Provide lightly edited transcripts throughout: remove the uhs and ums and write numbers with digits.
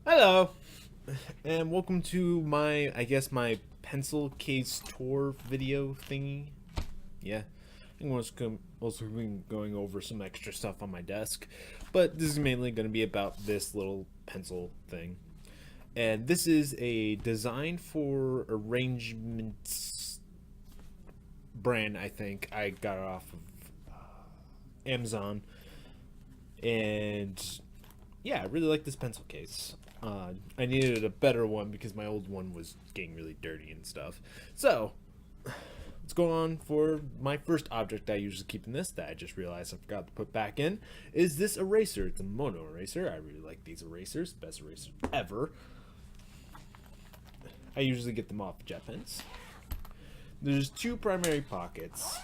Hello, and welcome to my, I guess, my pencil case tour video thingy. Yeah, I'm also been going over some extra stuff on my desk, but this is mainly going to be about this little pencil thing. And this is a design for arrangements brand, I think. I got it off of Amazon, and yeah, I really like this pencil case. I needed a better one because my old one was getting really dirty and stuff. So, let's go on for my first object I usually keep in this that I just realized I forgot to put back in is this eraser. It's a Mono eraser. I really like these erasers. Best erasers ever. I usually get them off JetPens. There's two primary pockets.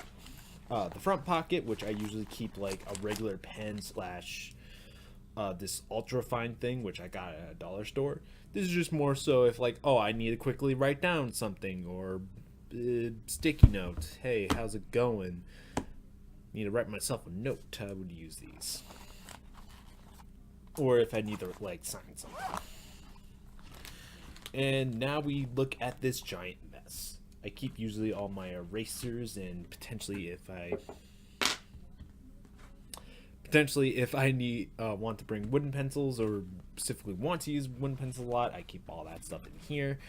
The front pocket, which I usually keep like a regular pen slash this ultra fine thing, which I got at a dollar store. This is just more so if like, oh, I need to quickly write down something or sticky note. Hey, how's it going? Need to write myself a note. I would use these. Or if I need to like sign something. And now we look at this giant mess. I keep usually all my erasers and potentially if I need want to bring wooden pencils or specifically want to use wooden pencils a lot, I keep all that stuff in here,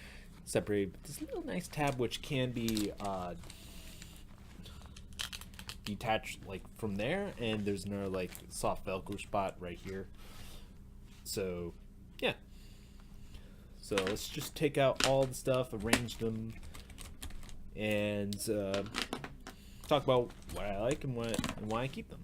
separated with this little nice tab which can be detached like from there, and there's another like soft Velcro spot right here. So yeah, so let's just take out all the stuff, arrange them, and talk about what I like and why I keep them.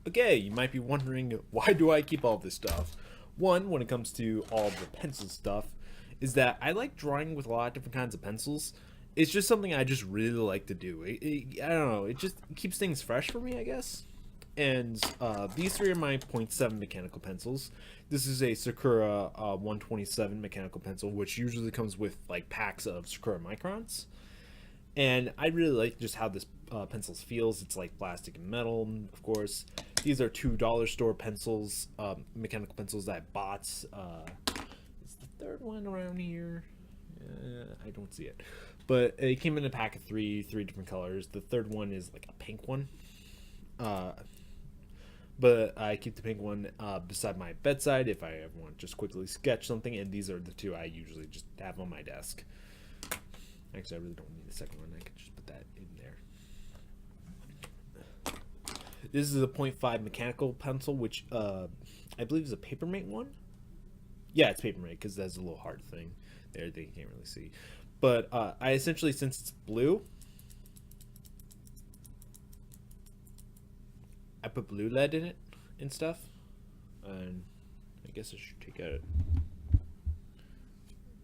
Okay, you might be wondering, why do I keep all this stuff? One, when it comes to all the pencil stuff, is that I like drawing with a lot of different kinds of pencils. It's just something I just really like to do. I don't know, it just keeps things fresh for me, I guess. And these three are my .7 mechanical pencils. This is a Sakura 127 mechanical pencil, which usually comes with like packs of Sakura microns. And I really like just how this pencil feels. It's like plastic and metal, of course. These are $2 store pencils, mechanical pencils that I bought. Is the third one around here? I don't see it, but it came in a pack of three different colors. The third one is like a pink one, but I keep the pink one beside my bedside if I ever want to just quickly sketch something. And these are the two I usually just have on my desk. Actually, I really don't need a second one. I could just put that in there. This is a .5 mechanical pencil, which I believe is a Papermate one. Yeah, it's Papermate because that's a little hard thing there that you can't really see. But I essentially, since it's blue, I put blue lead in it and stuff. And I guess I should take out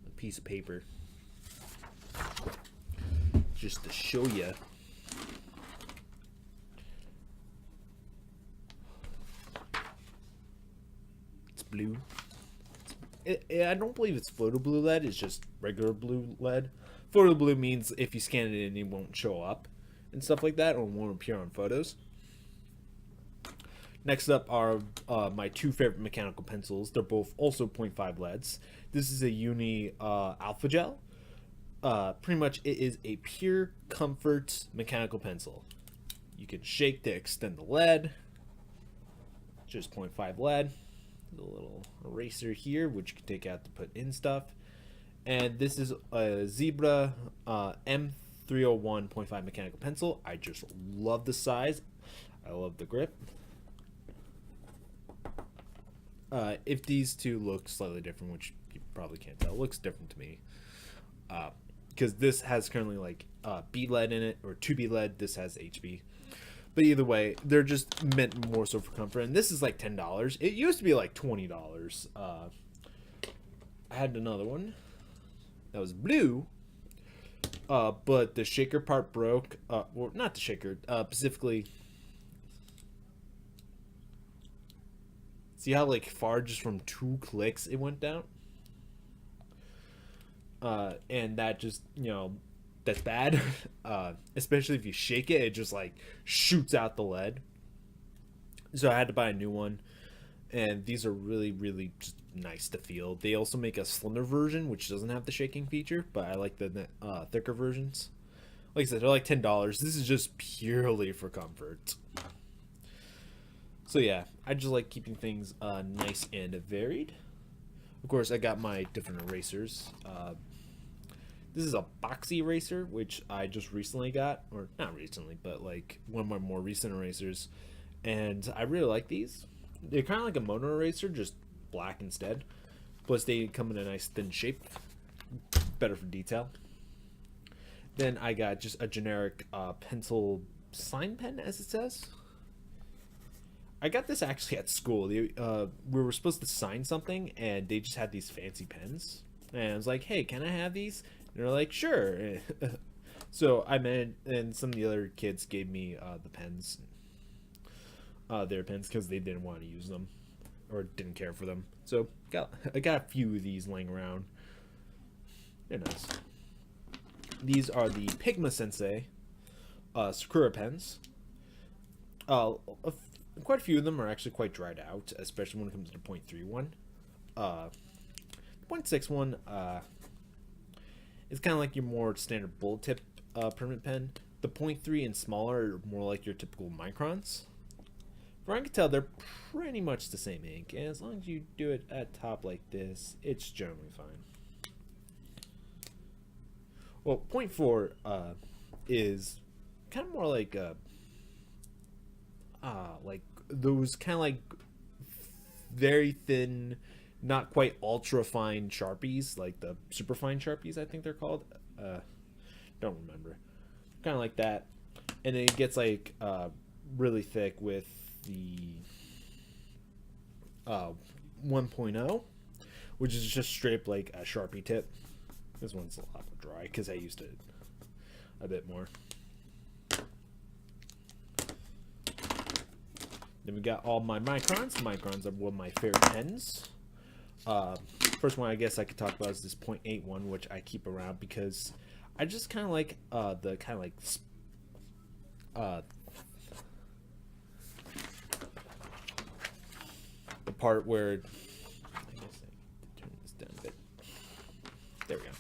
a piece of paper just to show you. It's blue. I don't believe it's photo blue lead. It's just regular blue lead. Photo blue means if you scan it in, it won't show up and stuff like that, or won't appear on photos. Next up are my two favorite mechanical pencils. They're both also .5 leads. This is a Uni Alpha Gel. Pretty much it is a pure comfort mechanical pencil. You can shake to extend the lead. Just .5 lead. The little eraser here, which you can take out to put in stuff. And this is a Zebra M301 .5 mechanical pencil. I just love the size. I love the grip. If these two look slightly different, which you probably can't tell, it looks different to me. Because this has currently like B lead in it, or 2B lead. This has HB. But either way, they're just meant more so for comfort. And this is like $10. It used to be like $20. I had another one that was blue, but the shaker part broke. Or not the shaker, specifically. See how like far just from 2 clicks it went down? And that just, that's bad. Especially if you shake it, it just like shoots out the lead. So I had to buy a new one, and these are really, really just nice to feel. They also make a slimmer version, which doesn't have the shaking feature, but I like the thicker versions. Like I said, they're like $10. This is just purely for comfort. So yeah, I just like keeping things nice and varied. Of course, I got my different erasers. This is a boxy eraser, which I just recently got, or not recently, but like one of my more recent erasers, and I really like these. They're kind of like a mono eraser, just black instead. Plus, they come in a nice thin shape, better for detail. Then I got just a generic pencil sign pen, as it says. I got this actually at school. We were supposed to sign something, and they just had these fancy pens. And I was like, hey, can I have these? And they're like, sure. So I met, and some of the other kids gave me the pens. Their pens, because they didn't want to use them. Or didn't care for them. So I got a few of these laying around. They're nice. These are the Pigma Sensei Sakura pens. Quite a few of them are actually quite dried out, especially when it comes to the 0.3 one. 0.6 one is kind of like your more standard bullet tip permanent pen. The 0.3 and smaller are more like your typical microns. From what I can tell, they're pretty much the same ink, and as long as you do it at top like this, it's generally fine. Well, 0.4 is kind of more like those kind of like very thin, not quite ultra fine Sharpies, like the super fine Sharpies, I think they're called. Don't remember. Kind of like that, and then it gets like really thick with the 1.0, which is just straight up like a Sharpie tip. This one's a lot more dry because I used it a bit more. Then we got all my microns. Microns are one of my favorite pens. First one I guess I could talk about is this 0.8 one, which I keep around because I just kind of like the kind of like the part where I guess I need to turn this down a bit. There we go.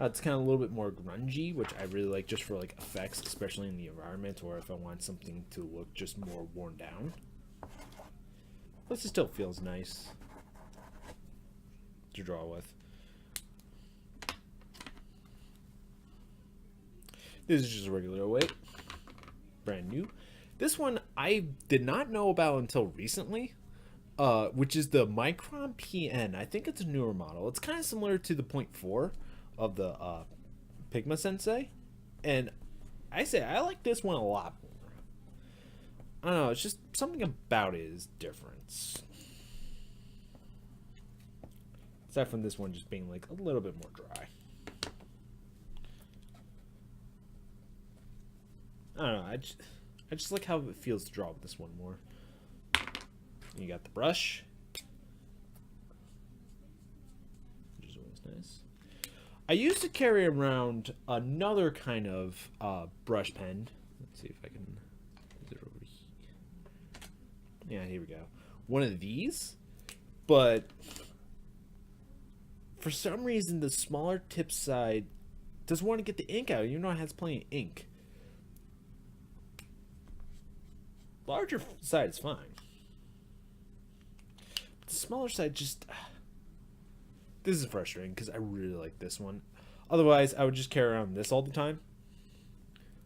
It's kind of a little bit more grungy, which I really like just for like effects, especially in the environment, or if I want something to look just more worn down. Plus, it still feels nice to draw with. This is just a regular 08, brand new. This one I did not know about until recently, which is the Micron PN. I think it's a newer model. It's kind of similar to the 0.4 of the Pigma Sensei, and I say I like this one a lot more. I don't know, it's just something about it is different. Aside from this one just being like a little bit more dry. I don't know, I just like how it feels to draw with this one more. You got the brush, which is always nice. I used to carry around another kind of brush pen. Let's see if I can. Is it over here? Yeah, here we go. One of these, but for some reason the smaller tip side doesn't want to get the ink out, even though it has plenty of ink. Larger side is fine. The smaller side just. This is frustrating because I really like this one. Otherwise, I would just carry around this all the time.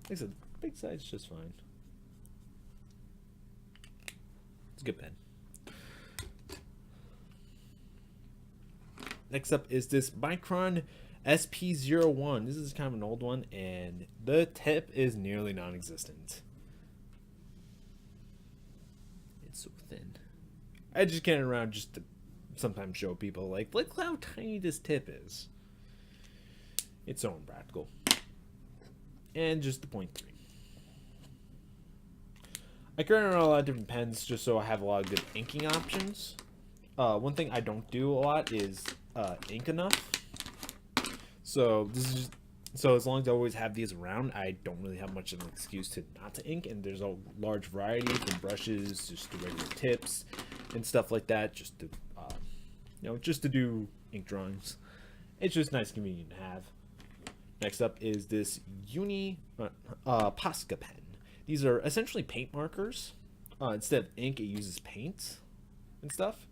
Like I said, big side's just fine. It's a good pen. Next up is this Micron SP01. This is kind of an old one, and the tip is nearly non-existent. It's so thin. I just carry it around just to sometimes show people, like, look how tiny this tip is. It's so impractical. And just the 0.3. I carry around a lot of different pens just so I have a lot of good inking options. One thing I don't do a lot is ink enough. So this is just So as long as I always have these around, I don't really have much of an excuse to not to ink. And there's a large variety from brushes, just to regular tips, and stuff like that, just to just to do ink drawings. It's just nice, convenient to have. Next up is this Posca pen. These are essentially paint markers. Instead of ink, it uses paint and stuff.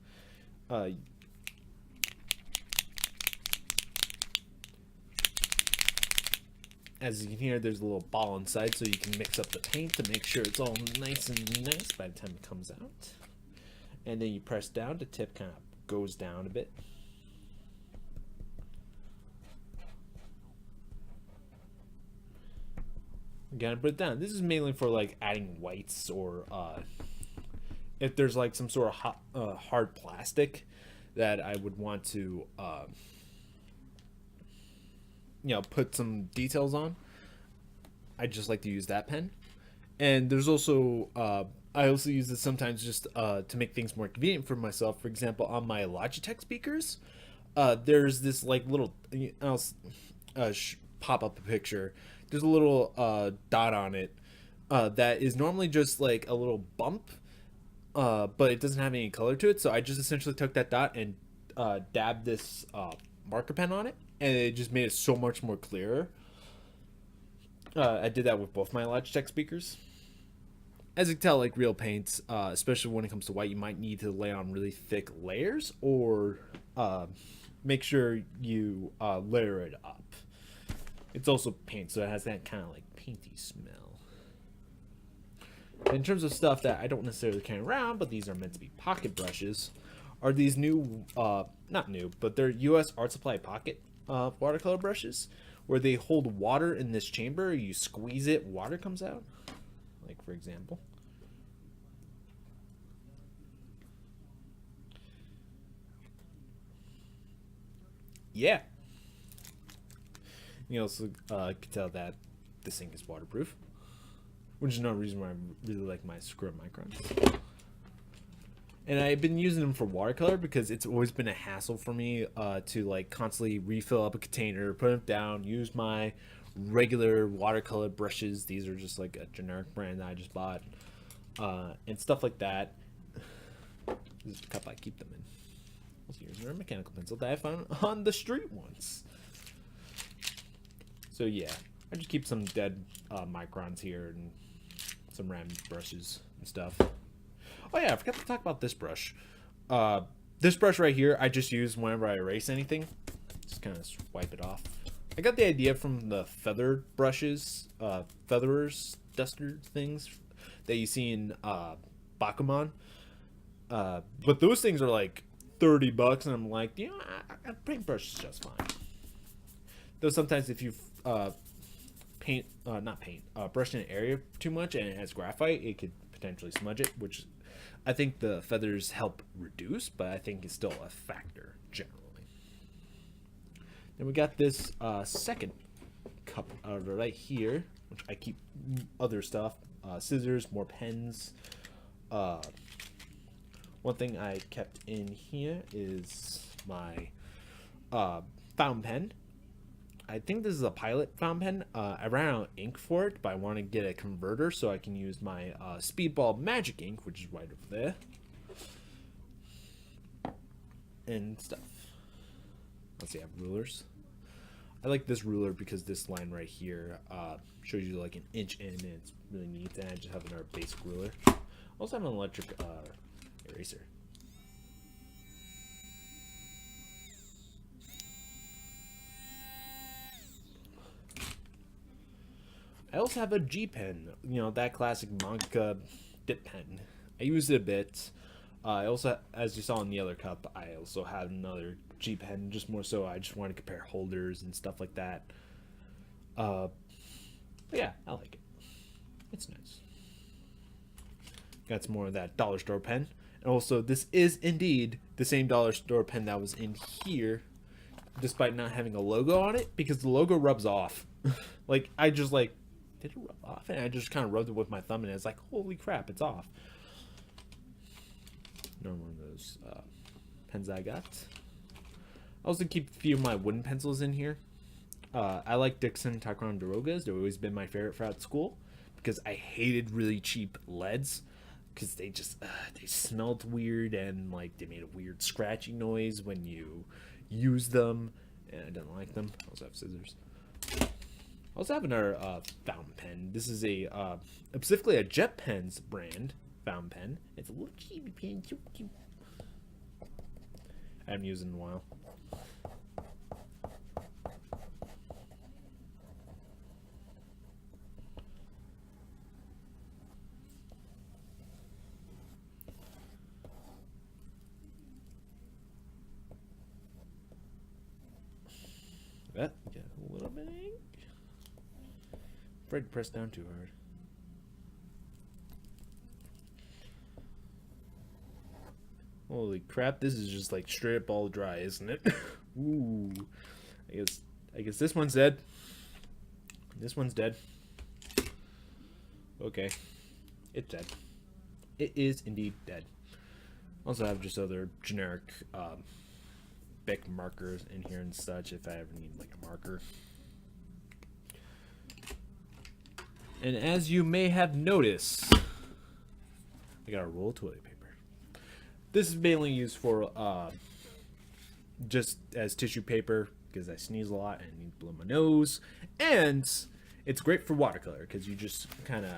As you can hear, there's a little ball inside, so you can mix up the paint to make sure it's all nice and nice by the time it comes out. And then you press down, the tip kind of goes down a bit. Gotta put it down. This is mainly for like adding whites, or if there's like some sort of hard plastic that I would want to put some details on. I just like to use that pen. And there's also I also use it sometimes just to make things more convenient for myself. For example, on my Logitech speakers, there's this like little, I'll pop up a picture. There's a little dot on it that is normally just like a little bump, but it doesn't have any color to it. So I just essentially took that dot and dabbed this marker pen on it, and it just made it so much more clearer. I did that with both my Logitech speakers. As you can tell, like real paints, especially when it comes to white, you might need to lay on really thick layers, or make sure you layer it up. It's also paint, so it has that kind of like painty smell. In terms of stuff that I don't necessarily carry around, but these are meant to be pocket brushes, are these new, not new, but they're US Art Supply Pocket watercolor brushes, where they hold water in this chamber. You squeeze it, water comes out. Like, for example. Yeah. You also can tell that this ink is waterproof, which is no reason why I really like my Sakura Microns. And I've been using them for watercolor because it's always been a hassle for me to like constantly refill up a container, put it down, use my regular watercolor brushes. These are just like a generic brand that I just bought, and stuff like that. This is the cup I keep them in. Here's a mechanical pencil that I found on the street once. So yeah, I just keep some dead microns here and some random brushes and stuff. Oh yeah, I forgot to talk about this brush. This brush right here, I just use whenever I erase anything. Just kind of wipe it off. I got the idea from the feathered brushes, featherers, duster things that you see in Bakuman. But those things are like $30, and I'm like, a paintbrush is just fine. Though sometimes if you brush in an area too much and it has graphite, it could potentially smudge it, which I think the feathers help reduce, but I think it's still a factor generally. Then we got this second cup right here, which I keep other stuff, scissors, more pens. One thing I kept in here is my fountain pen. I think this is a Pilot fountain pen. I ran out of ink for it, but I want to get a converter so I can use my Speedball Magic ink, which is right over there, and stuff. Let's see, I have rulers. I like this ruler because this line right here shows you like an inch in, and it's really neat. And I just have another basic ruler. I also have an electric eraser. I also have a G pen, that classic manga dip pen. I use it a bit. I also, as you saw in the other cup, I also have another G pen, just more so I just want to compare holders and stuff like that. But yeah, I like it. It's nice. Got some more of that dollar store pen. And also, this is indeed the same dollar store pen that was in here, despite not having a logo on it, because the logo rubs off. Like, I just like, did it rub off? And I just kind of rubbed it with my thumb, and it's like, holy crap, it's off. Another one of those pens I got. I also keep a few of my wooden pencils in here. I like Dixon Ticonderogas. They've always been my favorite throughout school because I hated really cheap leads because they just they smelled weird and like they made a weird scratchy noise when you use them, and I didn't like them. I also have scissors. I also have another fountain pen. This is a specifically a Jet Pens brand fountain pen. It's a little chibi pen, so cute. I haven't used it in a while. That got a little bit of ink. Afraid to press down too hard. Holy crap! This is just like straight up all dry, isn't it? Ooh, I guess this one's dead. This one's dead. Okay, it's dead. It is indeed dead. Also have just other generic Bic markers in here and such if I ever need like a marker. And as you may have noticed, I got a roll of toilet paper. This is mainly used for just as tissue paper because I sneeze a lot and I need to blow my nose. And it's great for watercolor because you just kind of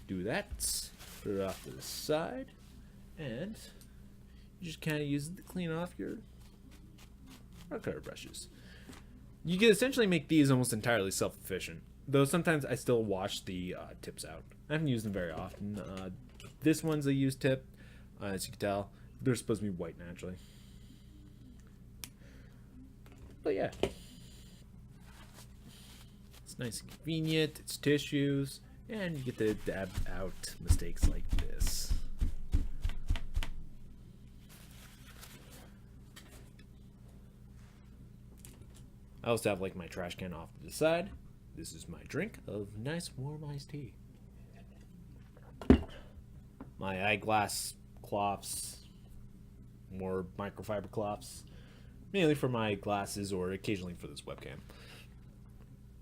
do that, put it off to the side, and you just kind of use it to clean off your watercolor brushes. You can essentially make these almost entirely self-efficient, though sometimes I still wash the tips out. I haven't used them very often. This one's a used tip, as you can tell. They're supposed to be white naturally. But yeah. It's nice and convenient, it's tissues, and you get to dab out mistakes like this. I also have like my trash can off to the side. This is my drink of nice warm iced tea. My eyeglass cloths, more microfiber cloths, mainly for my glasses or occasionally for this webcam.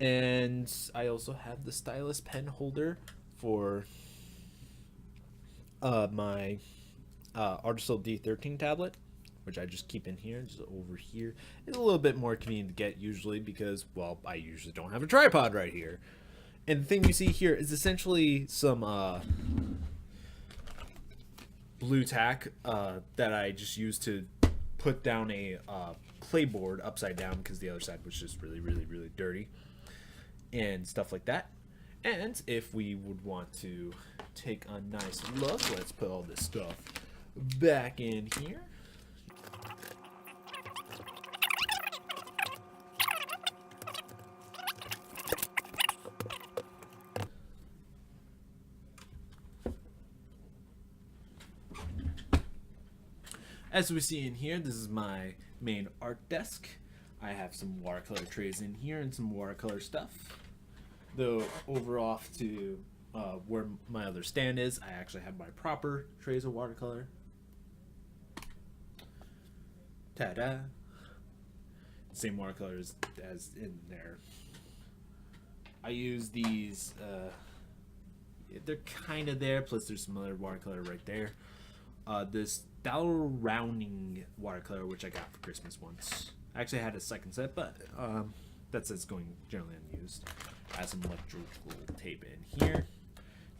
And I also have the stylus pen holder for my Artisil D13 tablet, which I just keep in here, just over here. It's a little bit more convenient to get usually because, well, I usually don't have a tripod right here. And the thing you see here is essentially some blue tack that I just used to put down a playboard upside down because the other side was just really, really, really dirty and stuff like that. And if we would want to take a nice look, let's put all this stuff back in here. As we see in here, this is my main art desk. I have some watercolor trays in here and some watercolor stuff. Though over off to where my other stand is, I actually have my proper trays of watercolor. Ta-da! Same watercolors as in there. I use these, they're kind of there, plus there's some other watercolor right there. This Dollar Rounding watercolor, which I got for Christmas once. I actually had a second set, but that set's going generally unused. I have some electrical tape in here.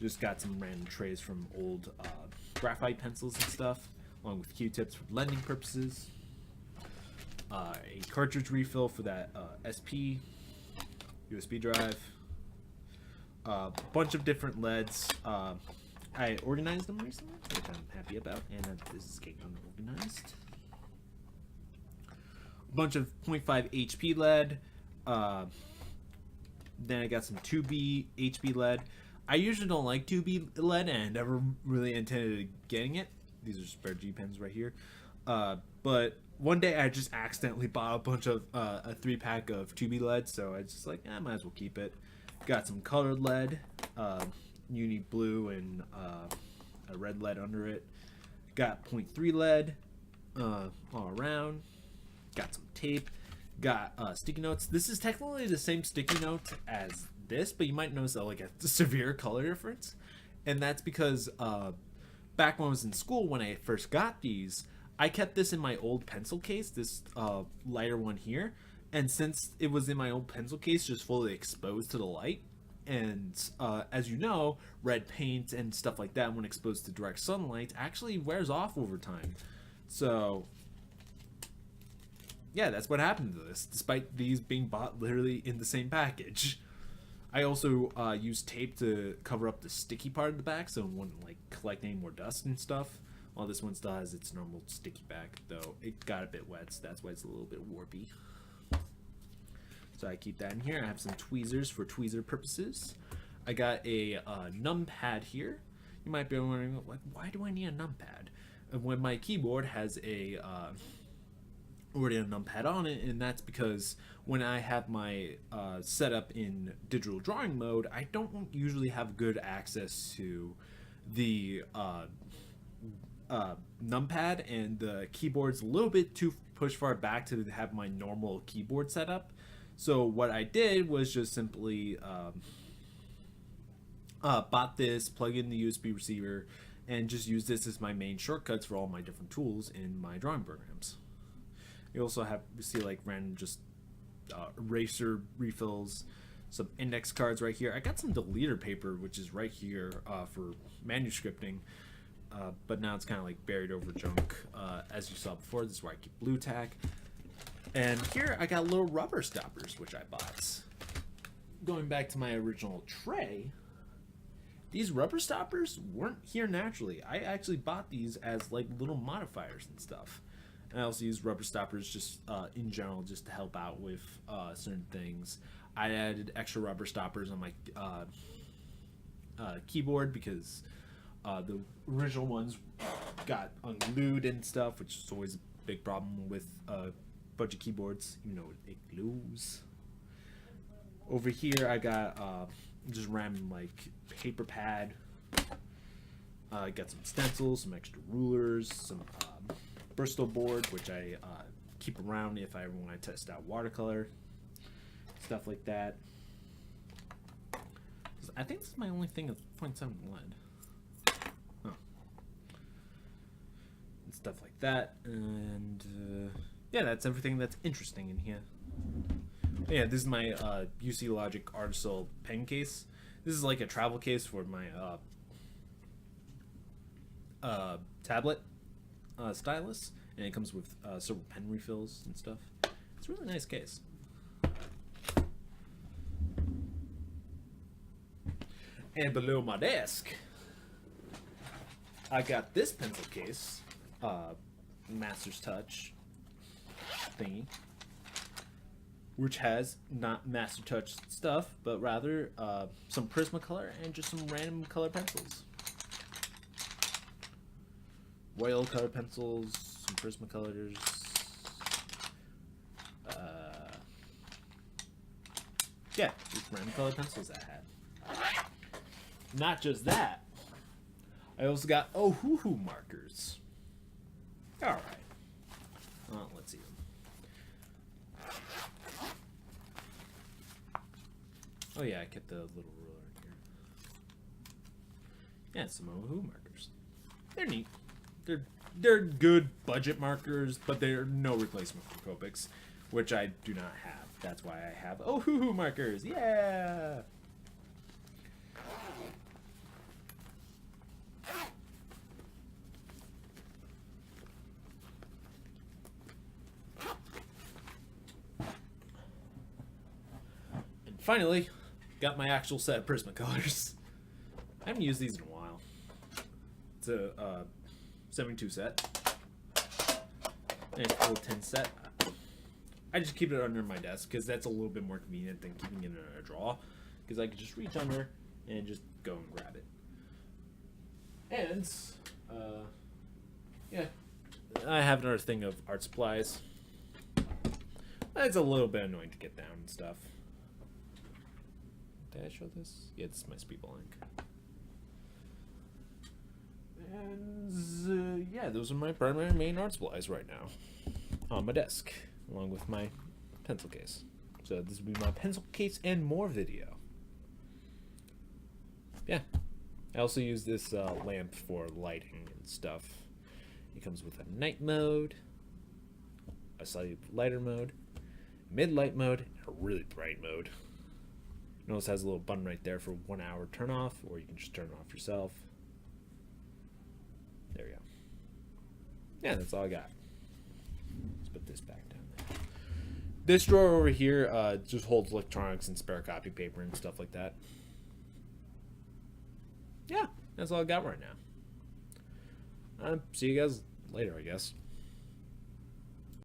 Just got some random trays from old graphite pencils and stuff, along with Q-tips for blending purposes. A cartridge refill for that SP USB drive. A bunch of different LEDs. I organized them recently, which I'm happy about, and this is getting unorganized. A bunch of 0.5 HP LED. Then I got some 2B HP LED. I usually don't like 2B LED and never really intended getting it. These are spare G pens right here. But one day I just accidentally bought a bunch of a 3-pack of 2B LED, so I was just like, I might as well keep it. Got some colored LED. Uni blue and a red LED under it. Got 0.3 LED all around. Got some tape. Got sticky notes. This is technically the same sticky note as this, but you might notice like a severe color difference, and that's because back when I was in school, when I first got these, I kept this in my old pencil case, this lighter one here, and since it was in my old pencil case, just fully exposed to the light, and as you know, red paint and stuff like that, when exposed to direct sunlight, actually wears off over time. So yeah, that's what happened to this, despite these being bought literally in the same package. I also used tape to cover up the sticky part of the back so it wouldn't like collect any more dust and stuff. While this one still has its normal sticky back, though it got a bit wet, so that's why it's a little bit warpy. So I keep that in here. I have some tweezers for tweezer purposes. I got a numpad here. You might be wondering, like, why do I need a numpad? And when my keyboard has a already a numpad on it, and that's because when I have my setup in digital drawing mode, I don't usually have good access to the numpad, and the keyboard's a little bit too pushed far back to have my normal keyboard setup. So what I did was just simply bought this, plug in the USB receiver, and just use this as my main shortcuts for all my different tools in my drawing programs. You also have, you see, like random just eraser refills, some index cards right here. I got some deleter paper, which is right here for manuscripting, but now it's kind of like buried over junk. As you saw before, this is where I keep blue tack. And here I got little rubber stoppers, which I bought. Going back to my original tray, these rubber stoppers weren't here naturally. I actually bought these as like little modifiers and stuff. And I also use rubber stoppers just in general just to help out with certain things. I added extra rubber stoppers on my keyboard because the original ones got unglued and stuff, which is always a big problem with a bunch of keyboards. You know, it glues. Over here I got just random like paper pad. I got some stencils, some extra rulers, some Bristol board, which I keep around if I ever want to test out watercolor, stuff like that. I think this is my only thing of 0.7 lead. Oh. And stuff like that, and yeah, that's everything that's interesting in here. Yeah, this is my UC Logic Artisol pen case. This is like a travel case for my tablet stylus, and it comes with several pen refills and stuff. It's a really nice case. And below my desk, I got this pencil case, Master's Touch thingy, which has not Master Touch stuff, but rather some Prismacolor and just some random color pencils. Royal color pencils, some Prismacolors, yeah, just random color pencils I had. Not just that, I also got Ohuhu markers. Alright, well, let's see. Oh yeah, I kept the little ruler here. Yeah, some Ohuhu markers. They're neat. They're good budget markers, but they're no replacement for Copics, which I do not have. That's why I have Ohuhu markers. Yeah. And finally, got my actual set of Prismacolors. I haven't used these in a while. It's a 72 set. And it's a full 10 set. I just keep it under my desk because that's a little bit more convenient than keeping it in a drawer. Because I can just reach under and just go and grab it. And, yeah. I have another thing of art supplies. It's a little bit annoying to get down and stuff. Did I show this? Yeah, this is my Speedball ink. And yeah, those are my primary main art supplies right now on my desk, along with my pencil case. So this will be my pencil case and more video. Yeah. I also use this lamp for lighting and stuff. It comes with a night mode, a slightly lighter mode, mid-light mode, and a really bright mode. Notice it has a little button right there for 1 hour turn off, or you can just turn it off yourself. There we go. Yeah, that's all I got. Let's put this back down there. This drawer over here just holds electronics and spare copy paper and stuff like that. Yeah, that's all I got right now. See you guys later, I guess.